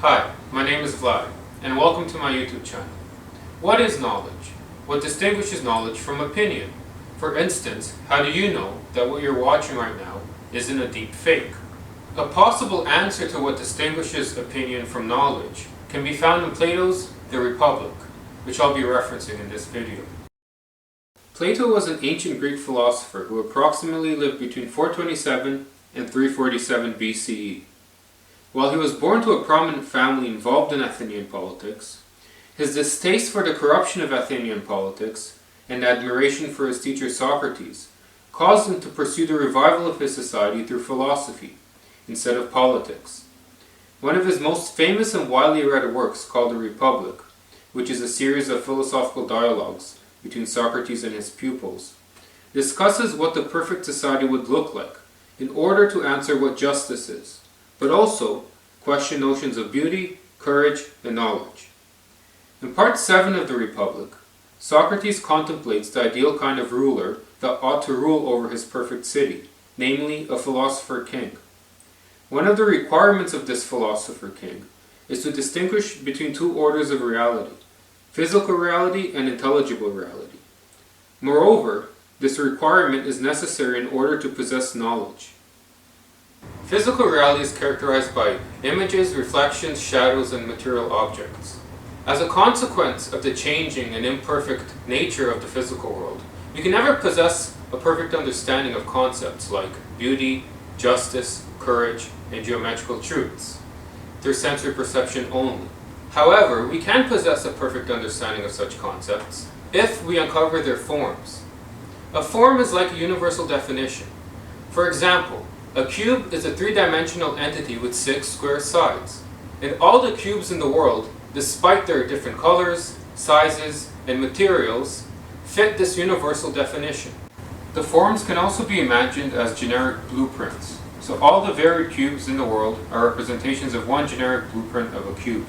Hi, my name is Vlad, and welcome to my YouTube channel. What is knowledge? What distinguishes knowledge from opinion? For instance, how do you know that what you're watching right now isn't a deep fake? A possible answer to what distinguishes opinion from knowledge can be found in Plato's The Republic, which I'll be referencing in this video. Plato was an ancient Greek philosopher who approximately lived between 427 and 347 BCE. While he was born to a prominent family involved in Athenian politics, his distaste for the corruption of Athenian politics and admiration for his teacher Socrates caused him to pursue the revival of his society through philosophy instead of politics. One of his most famous and widely read works, called The Republic, which is a series of philosophical dialogues between Socrates and his pupils, discusses what the perfect society would look like in order to answer what justice is, but also question notions of beauty, courage, and knowledge. In part 7 of The Republic, Socrates contemplates the ideal kind of ruler that ought to rule over his perfect city, namely a philosopher king. One of the requirements of this philosopher king is to distinguish between two orders of reality, physical reality and intelligible reality. Moreover, this requirement is necessary in order to possess knowledge. Physical reality is characterized by images, reflections, shadows, and material objects. As a consequence of the changing and imperfect nature of the physical world, we can never possess a perfect understanding of concepts like beauty, justice, courage, and geometrical truths through sensory perception only. However, we can possess a perfect understanding of such concepts if we uncover their forms. A form is like a universal definition. For example, a cube is a three-dimensional entity with 6 square sides, and all the cubes in the world, despite their different colors, sizes, and materials, fit this universal definition. The forms can also be imagined as generic blueprints, so all the varied cubes in the world are representations of one generic blueprint of a cube.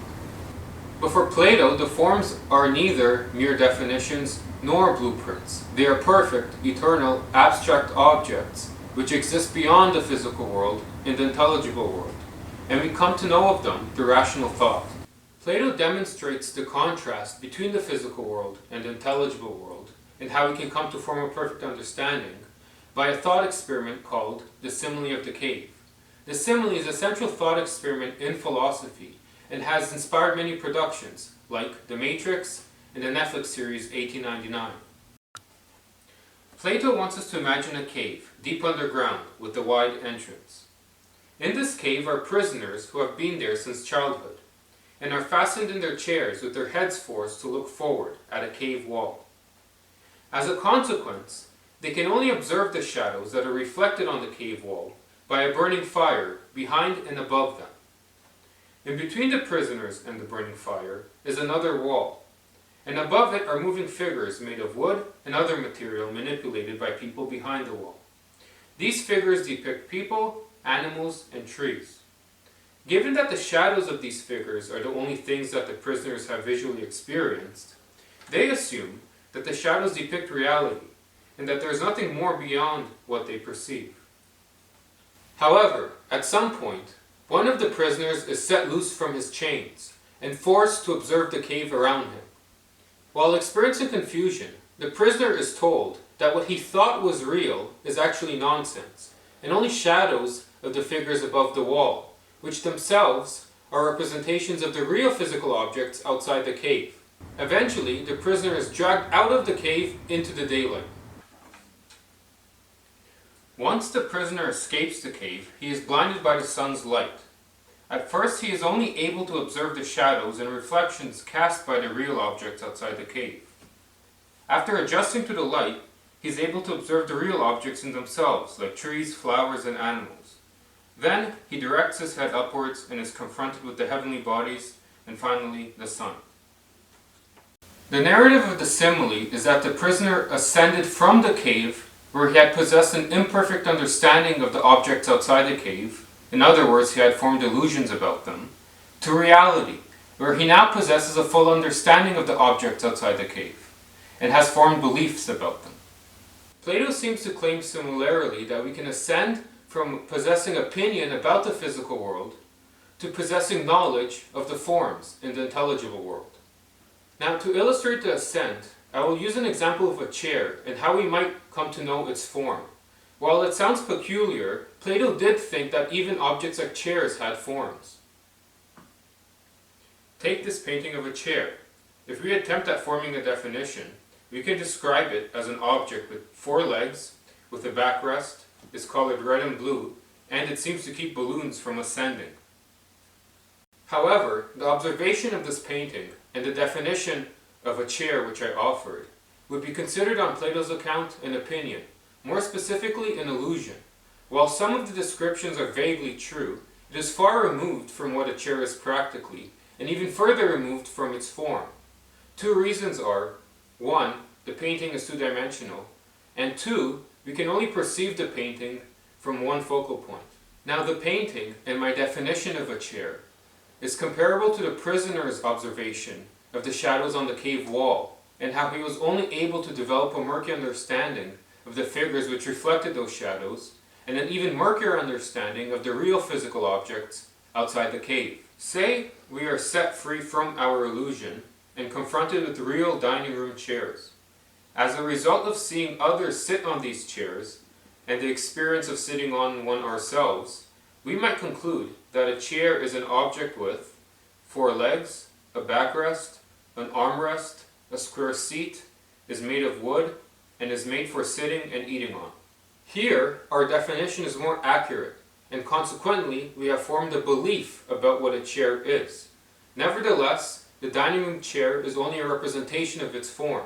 But for Plato, the forms are neither mere definitions nor blueprints. They are perfect, eternal, abstract objects which exist beyond the physical world in the intelligible world, and we come to know of them through rational thought. Plato demonstrates the contrast between the physical world and the intelligible world, and how we can come to form a perfect understanding by a thought experiment called the simile of the cave. The simile is a central thought experiment in philosophy and has inspired many productions like The Matrix and the Netflix series 1899. Plato wants us to imagine a cave, deep underground, with a wide entrance. In this cave are prisoners who have been there since childhood, and are fastened in their chairs with their heads forced to look forward at a cave wall. As a consequence, they can only observe the shadows that are reflected on the cave wall by a burning fire behind and above them. In between the prisoners and the burning fire is another wall, and above it are moving figures made of wood and other material manipulated by people behind the wall. These figures depict people, animals, and trees. Given that the shadows of these figures are the only things that the prisoners have visually experienced, they assume that the shadows depict reality, and that there is nothing more beyond what they perceive. However, at some point, one of the prisoners is set loose from his chains and forced to observe the cave around him. While experiencing confusion, the prisoner is told that what he thought was real is actually nonsense, and only shadows of the figures above the wall, which themselves are representations of the real physical objects outside the cave. Eventually, the prisoner is dragged out of the cave into the daylight. Once the prisoner escapes the cave, he is blinded by the sun's light. At first, he is only able to observe the shadows and reflections cast by the real objects outside the cave. After adjusting to the light, he is able to observe the real objects in themselves, like trees, flowers, and animals. Then, he directs his head upwards and is confronted with the heavenly bodies, and finally, the sun. The narrative of the simile is that the prisoner ascended from the cave, where he had possessed an imperfect understanding of the objects outside the cave. In other words, he had formed illusions about them, to reality, where he now possesses a full understanding of the objects outside the cave, and has formed beliefs about them. Plato seems to claim similarly that we can ascend from possessing opinion about the physical world to possessing knowledge of the forms in the intelligible world. Now, to illustrate the ascent, I will use an example of a chair and how we might come to know its form. While it sounds peculiar, Plato did think that even objects like chairs had forms. Take this painting of a chair. If we attempt at forming a definition, we can describe it as an object with 4 legs, with a backrest, is colored red and blue, and it seems to keep balloons from ascending. However, the observation of this painting and the definition of a chair which I offered would be considered on Plato's account an opinion, more specifically an illusion. While some of the descriptions are vaguely true, it is far removed from what a chair is practically, and even further removed from its form. 2 reasons are: 1, the painting is 2-dimensional, and 2, we can only perceive the painting from one focal point. Now, the painting, and my definition of a chair, is comparable to the prisoner's observation of the shadows on the cave wall, and how he was only able to develop a murky understanding of the figures which reflected those shadows, and an even murkier understanding of the real physical objects outside the cave. Say we are set free from our illusion and confronted with real dining room chairs. As a result of seeing others sit on these chairs, and the experience of sitting on one ourselves, we might conclude that a chair is an object with 4 legs, a backrest, an armrest, a square seat, is made of wood, and is made for sitting and eating on. Here, our definition is more accurate, and consequently, we have formed a belief about what a chair is. Nevertheless, the dining room chair is only a representation of its form,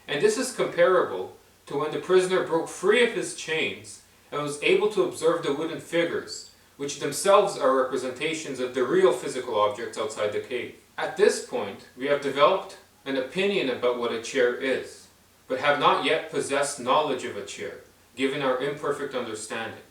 and this is comparable to when the prisoner broke free of his chains and was able to observe the wooden figures, which themselves are representations of the real physical objects outside the cave. At this point, we have developed an opinion about what a chair is, but have not yet possessed knowledge of a chair, given our imperfect understanding.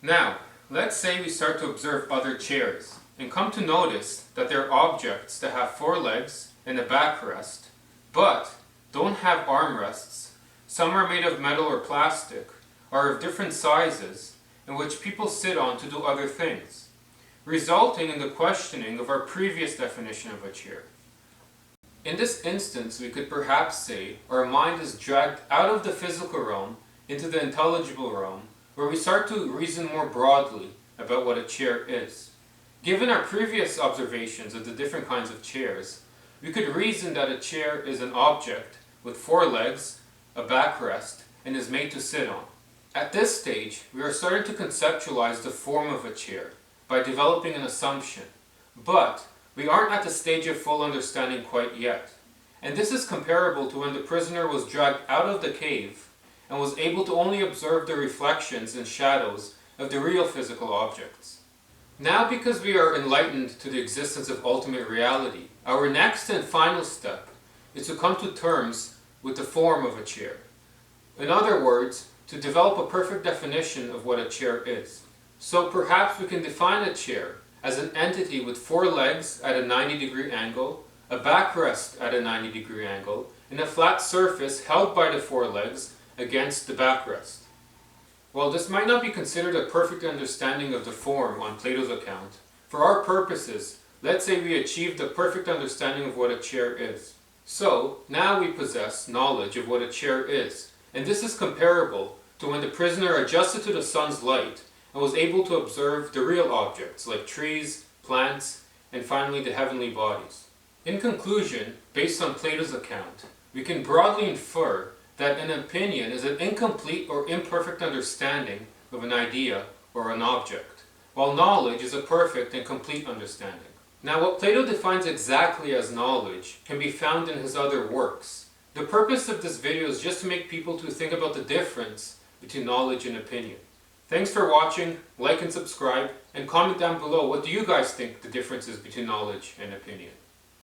Now, let's say we start to observe other chairs, and come to notice that they're objects that have 4 legs and a backrest, but don't have armrests. Some are made of metal or plastic, are of different sizes, in which people sit on to do other things, resulting in the questioning of our previous definition of a chair. In this instance, we could perhaps say our mind is dragged out of the physical realm into the intelligible realm, where we start to reason more broadly about what a chair is. Given our previous observations of the different kinds of chairs, we could reason that a chair is an object with 4 legs, a backrest, and is made to sit on. At this stage, we are starting to conceptualize the form of a chair by developing an assumption, but we aren't at the stage of full understanding quite yet. And this is comparable to when the prisoner was dragged out of the cave and was able to only observe the reflections and shadows of the real physical objects. Now, because we are enlightened to the existence of ultimate reality, our next and final step is to come to terms with the form of a chair. In other words, to develop a perfect definition of what a chair is. So perhaps we can define a chair as an entity with 4 legs at a 90-degree angle, a backrest at a 90-degree angle, and a flat surface held by the 4 legs against the backrest. While this might not be considered a perfect understanding of the form on Plato's account, for our purposes, let's say we achieved a perfect understanding of what a chair is. So, now we possess knowledge of what a chair is, and this is comparable to when the prisoner adjusted to the sun's light and was able to observe the real objects like trees, plants, and finally the heavenly bodies. In conclusion, based on Plato's account, we can broadly infer that an opinion is an incomplete or imperfect understanding of an idea or an object, while knowledge is a perfect and complete understanding. Now, what Plato defines exactly as knowledge can be found in his other works. The purpose of this video is just to make people to think about the difference between knowledge and opinion. Thanks for watching, like and subscribe, and comment down below what do you guys think the difference is between knowledge and opinion.